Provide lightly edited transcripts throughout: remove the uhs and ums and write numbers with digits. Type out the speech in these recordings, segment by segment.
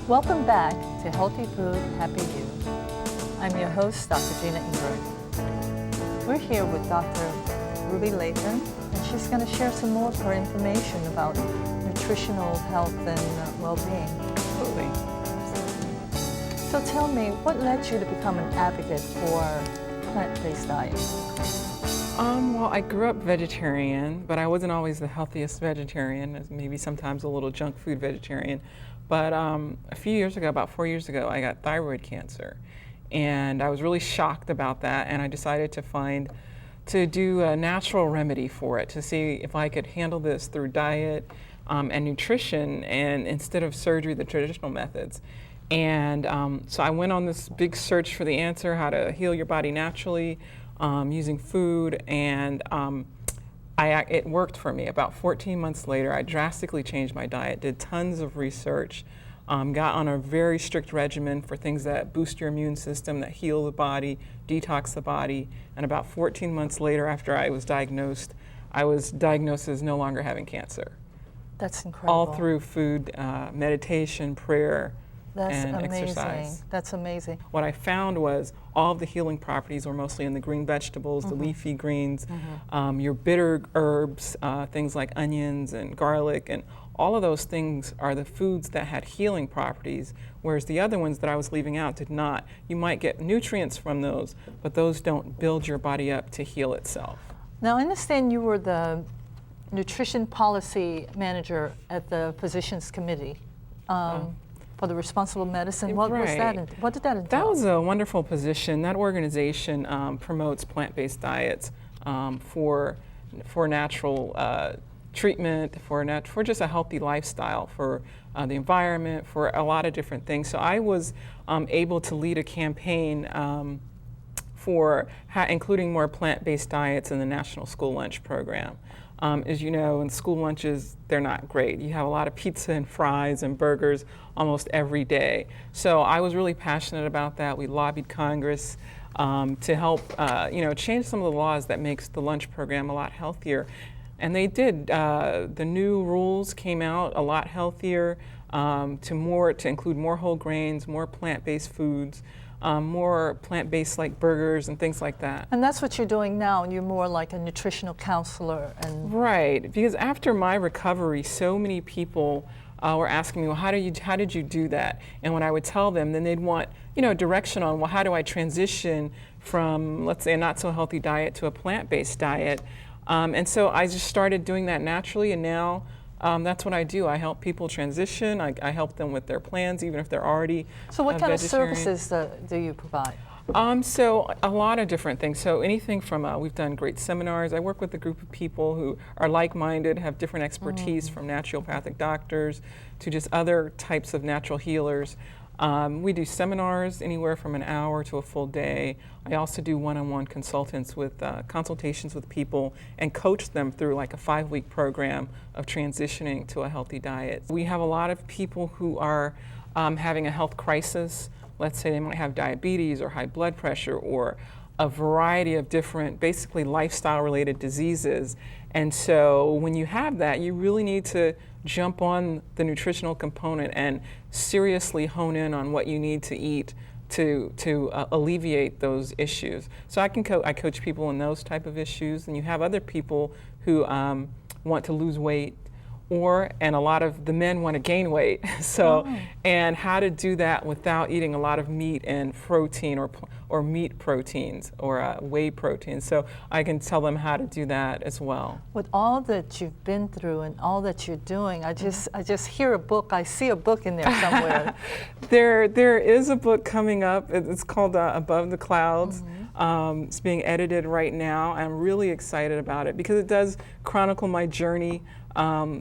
Welcome back to Healthy Food, Happy You. I'm your host, Dr. Jeena Ingraham. We're here with Dr. Ruby Lathon, and she's going to share some more of her information about nutritional health and well-being. Absolutely. So tell me, what led you to become an advocate for plant-based diets? Well, I grew up vegetarian, but I wasn't always the healthiest vegetarian, maybe sometimes a little junk food vegetarian. But a few years ago, about 4 years ago, I got thyroid cancer. And I was really shocked about that, and I decided to do a natural remedy for it, to see if I could handle this through diet and nutrition, and instead of surgery, the traditional methods. And so I went on this big search for the answer, how to heal your body naturally, using food, and it worked for me. About 14 months later, I drastically changed my diet, did tons of research, got on a very strict regimen for things that boost your immune system, that heal the body, detox the body. And about 14 months later, after I was diagnosed as no longer having cancer. That's incredible. All through food, meditation, prayer, and amazing. Exercise. That's amazing. What I found was all of the healing properties were mostly in the green vegetables, the leafy greens, your bitter herbs, things like onions and garlic, and all of those things are the foods that had healing properties, whereas the other ones that I was leaving out did not. You might get nutrients from those, but those don't build your body up to heal itself. Now, I understand you were the nutrition policy manager at the Physicians Committee. For the responsible medicine. What was that? What did that entail? That was a wonderful position. That organization promotes plant-based diets for natural treatment, for just a healthy lifestyle, for the environment, for a lot of different things. So I was able to lead a campaign for including more plant-based diets in the National School Lunch Program. As you know, in school lunches, they're not great. You have a lot of pizza and fries and burgers almost every day. So I was really passionate about that. We lobbied Congress to help, change some of the laws that makes the lunch program a lot healthier. And they did. The new rules came out a lot healthier, to include more whole grains, more plant-based foods. More plant-based like burgers and things like that. And that's what you're doing now, and you're more like a nutritional counselor. Right, because after my recovery, so many people were asking me, well, how did you do that? And when I would tell them, then they'd want, direction on, well, how do I transition from, let's say, a not so healthy diet to a plant-based diet? And so I just started doing that naturally, and now that's what I do. I help people transition. I help them with their plans, even if they're already So what kind vegetarian. of services do you provide? So a lot of different things. So anything from, we've done great seminars. I work with a group of people who are like-minded, have different expertise, from naturopathic doctors to just other types of natural healers. We do seminars anywhere from an hour to a full day. I also do one-on-one consultations with people and coach them through like a 5-week program of transitioning to a healthy diet. We have a lot of people who are having a health crisis. Let's say they might have diabetes or high blood pressure or a variety of different, basically lifestyle-related diseases. And so when you have that, you really need to jump on the nutritional component and seriously hone in on what you need to eat to alleviate those issues. So I coach people in those type of issues, and you have other people who want to lose weight, and a lot of the men want to gain weight. And how to do that without eating a lot of meat and protein or meat proteins or whey proteins. So I can tell them how to do that as well. With all that you've been through and all that you're doing, I just hear a book. I see a book in there somewhere. There is a book coming up. It's called Above the Clouds. It's being edited right now. I'm really excited about it because it does chronicle my journey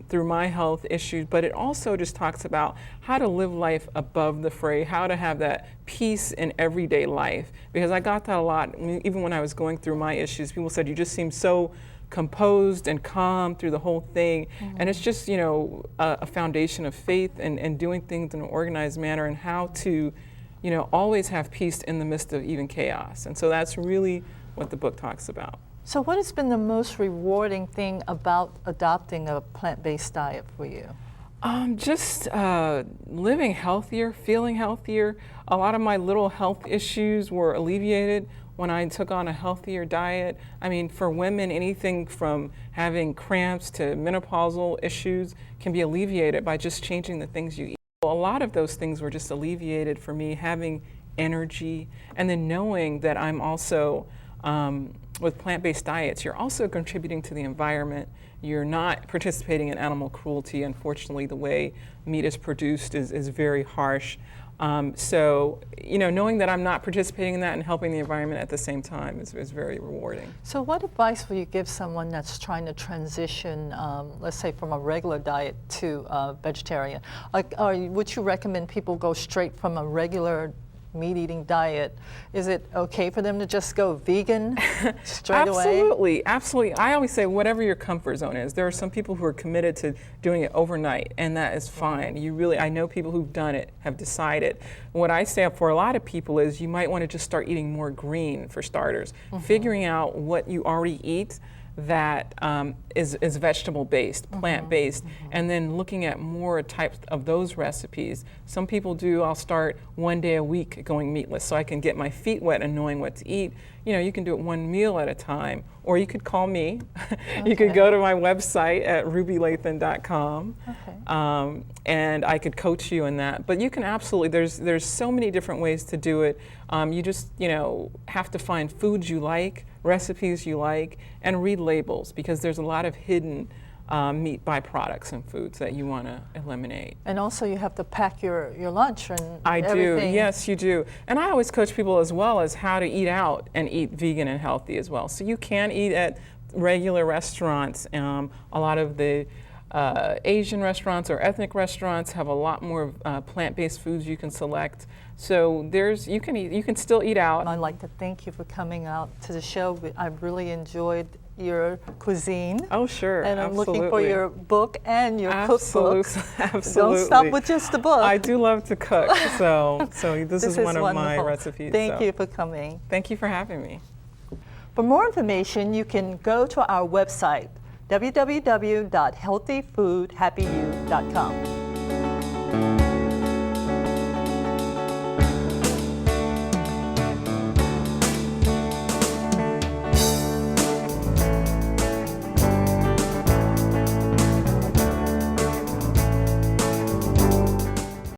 through my health issues, but it also just talks about how to live life above the fray, how to have that peace in everyday life. Because I got that a lot, even when I was going through my issues. People said, you just seem so composed and calm through the whole thing. And it's just, a foundation of faith and doing things in an organized manner, and how to, always have peace in the midst of even chaos. And so that's really what the book talks about. So what has been the most rewarding thing about adopting a plant-based diet for you? Just living healthier, feeling healthier. A lot of my little health issues were alleviated when I took on a healthier diet. I mean, for women, anything from having cramps to menopausal issues can be alleviated by just changing the things you eat. A lot of those things were just alleviated for me, having energy, and then knowing that I'm also, with plant-based diets, you're also contributing to the environment. You're not participating in animal cruelty. Unfortunately, the way meat is produced is very harsh. So, knowing that I'm not participating in that and helping the environment at the same time is very rewarding. So what advice will you give someone that's trying to transition, let's say from a regular diet to vegetarian? Would you recommend people go straight from a regular meat-eating diet? Is it okay for them to just go vegan straight away? Absolutely. I always say whatever your comfort zone is. There are some people who are committed to doing it overnight, and that is fine. I know people who've done it, have decided. What I say for a lot of people is you might want to just start eating more green for starters. Figuring out what you already eat that is vegetable-based, plant-based, and then looking at more types of those recipes. Some people do, I'll start 1 day a week going meatless so I can get my feet wet and knowing what to eat. You can do it one meal at a time, or you could call me. You could go to my website at rubylathon.com, and I could coach you in that. But you can absolutely, there's so many different ways to do it. You just, have to find foods you like, recipes you like, and read labels, because there's a lot of hidden meat byproducts in foods that you want to eliminate. And also you have to pack your lunch and I everything. do, yes you do. And I always coach people as well as how to eat out and eat vegan and healthy as well. So you can eat at regular restaurants. A lot of the Asian restaurants or ethnic restaurants have a lot more plant-based foods you can select. So you can still eat out. I'd like to thank you for coming out to the show. I've really enjoyed your cuisine. Oh, sure. And I'm absolutely. looking for your book and your cookbook. Absolutely. Don't stop with just the book. I do love to cook, so this is one of wonderful. my recipes. Thank you for coming. Thank you for having me. For more information, you can go to our website, www.healthyfoodhappyyou.com.